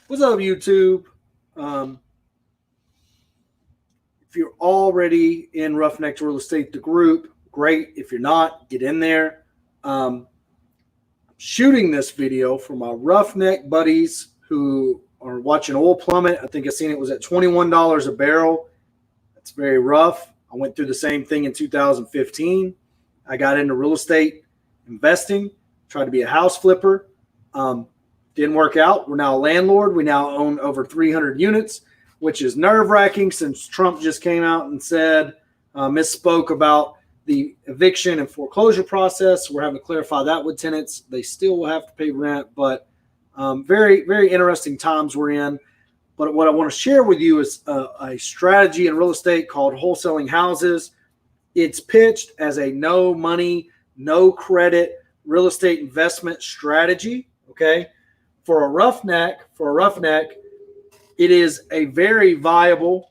What's up, YouTube? If you're already in Roughneck Real Estate, the group, great. If you're not, get in there. I'm shooting this video for my Roughneck buddies who are watching oil plummet. I think I seen it was at $21 a barrel. That's very rough. I went through the same thing in 2015. I got into real estate investing, tried to be a house flipper. Didn't work out. We're now a landlord. We now own over 300 units, which is nerve-wracking since Trump just came out and said, misspoke about the eviction and foreclosure process. We're having to clarify that with tenants. They still will have to pay rent, but very, very interesting times we're in. But what I want to share with you is a strategy in real estate called wholesaling houses. It's pitched as a no money, no credit real estate investment strategy, okay? For a roughneck, it is a very viable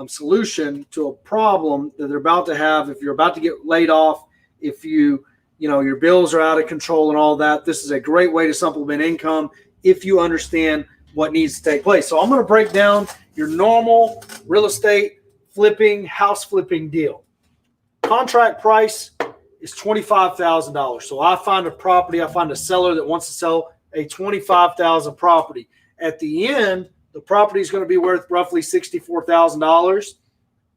solution to a problem that they're about to have. If you're about to get laid off, if you know your bills are out of control and all that, this is a great way to supplement income if you understand what needs to take place. So I'm going to break down your normal real estate flipping, house flipping deal. Contract price is $25,000. So I find a property, I find a seller that wants to sell a $25,000 property. At the end, the property is going to be worth roughly $64,000,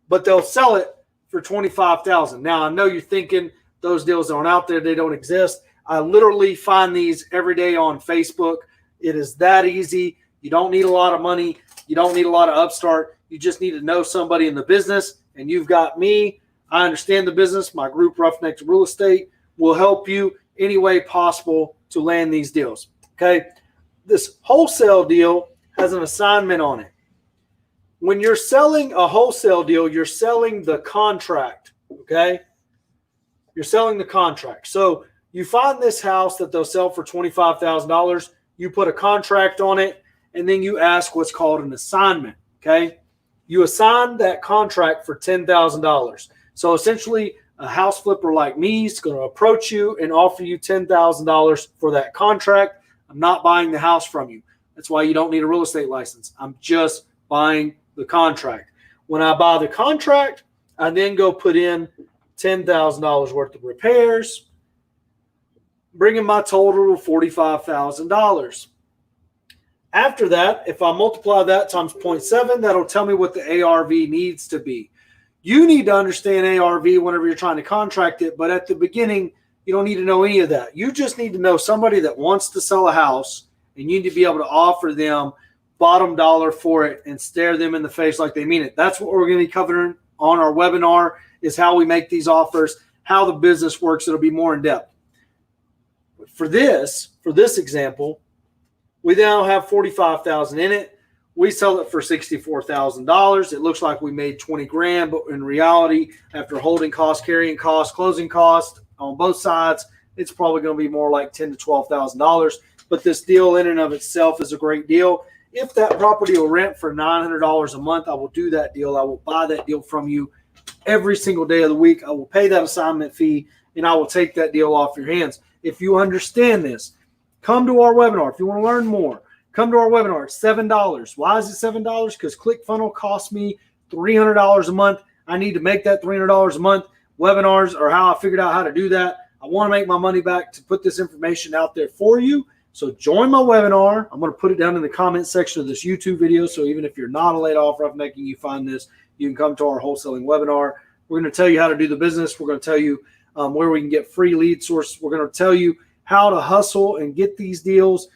but they'll sell it for $25,000. Now, I know you're thinking those deals aren't out there, they don't exist. I literally find these every day on Facebook. It is that easy. You don't need a lot of money. You don't need a lot of upstart. You just need to know somebody in the business, and you've got me. I understand the business. My group, Roughneck Real Estate, will help you any way possible to land these deals. Okay. This wholesale deal has an assignment on it. When you're selling a wholesale deal, you're selling the contract. Okay. You're selling the contract. So you find this house that they'll sell for $25,000. You put a contract on it, and then you ask what's called an assignment. Okay. You assign that contract for $10,000. So essentially, a house flipper like me is going to approach you and offer you $10,000 for that contract. I'm not buying the house from you. That's why you don't need a real estate license. I'm just buying the contract. When I buy the contract, I then go put in $10,000 worth of repairs, bringing my total to $45,000. After that, if I multiply that times 0.7, that'll tell me what the ARV needs to be. You need to understand ARV whenever you're trying to contract it, but at the beginning, you don't need to know any of that. You just need to know somebody that wants to sell a house, and you need to be able to offer them bottom dollar for it and stare them in the face like they mean it. That's what we're going to be covering on our webinar, is how we make these offers, how the business works. It'll be more in depth. For this example, we now have $45,000 in it. We sell it for $64,000. It looks like we made 20 grand, but in reality, after holding costs, carrying costs, closing costs on both sides, it's probably going to be more like $10,000 to $12,000. But this deal in and of itself is a great deal. If that property will rent for $900 a month, I will do that deal. I will buy that deal from you every single day of the week. I will pay that assignment fee, and I will take that deal off your hands. If you understand this, come to our webinar. If you want to learn more, come to our webinar. It's $7. Why is it $7? Because ClickFunnels costs me $300 a month. I need to make that $300 a month. Webinars are how I figured out how to do that. I want to make my money back to put this information out there for you. So join my webinar. I'm going to put it down in the comment section of this YouTube video. So even if you're not a laid off roughnecking, you find this, you can come to our wholesaling webinar. We're going to tell you how to do the business. We're going to tell you where we can get free lead source. We're going to tell you how to hustle and get these deals.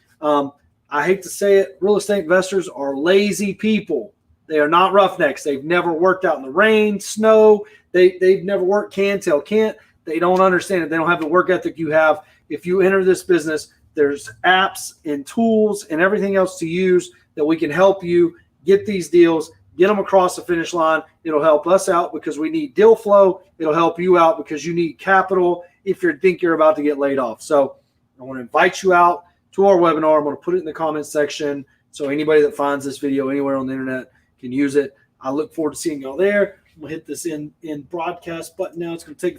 I hate to say it, real estate investors are lazy people. They are not roughnecks. They've never worked out in the rain, snow. They've never worked can't. They don't understand it. They don't have the work ethic you have. If you enter this business, there's apps and tools and everything else to use that we can help you get these deals, get them across the finish line. It'll help us out because we need deal flow. It'll help you out because you need capital if you think you're about to get laid off. So I want to invite you out to our webinar. I'm going to put it in the comment section so anybody that finds this video anywhere on the internet can use it. I look forward to seeing y'all there. I'm going to hit this in broadcast button now. It's going to take a few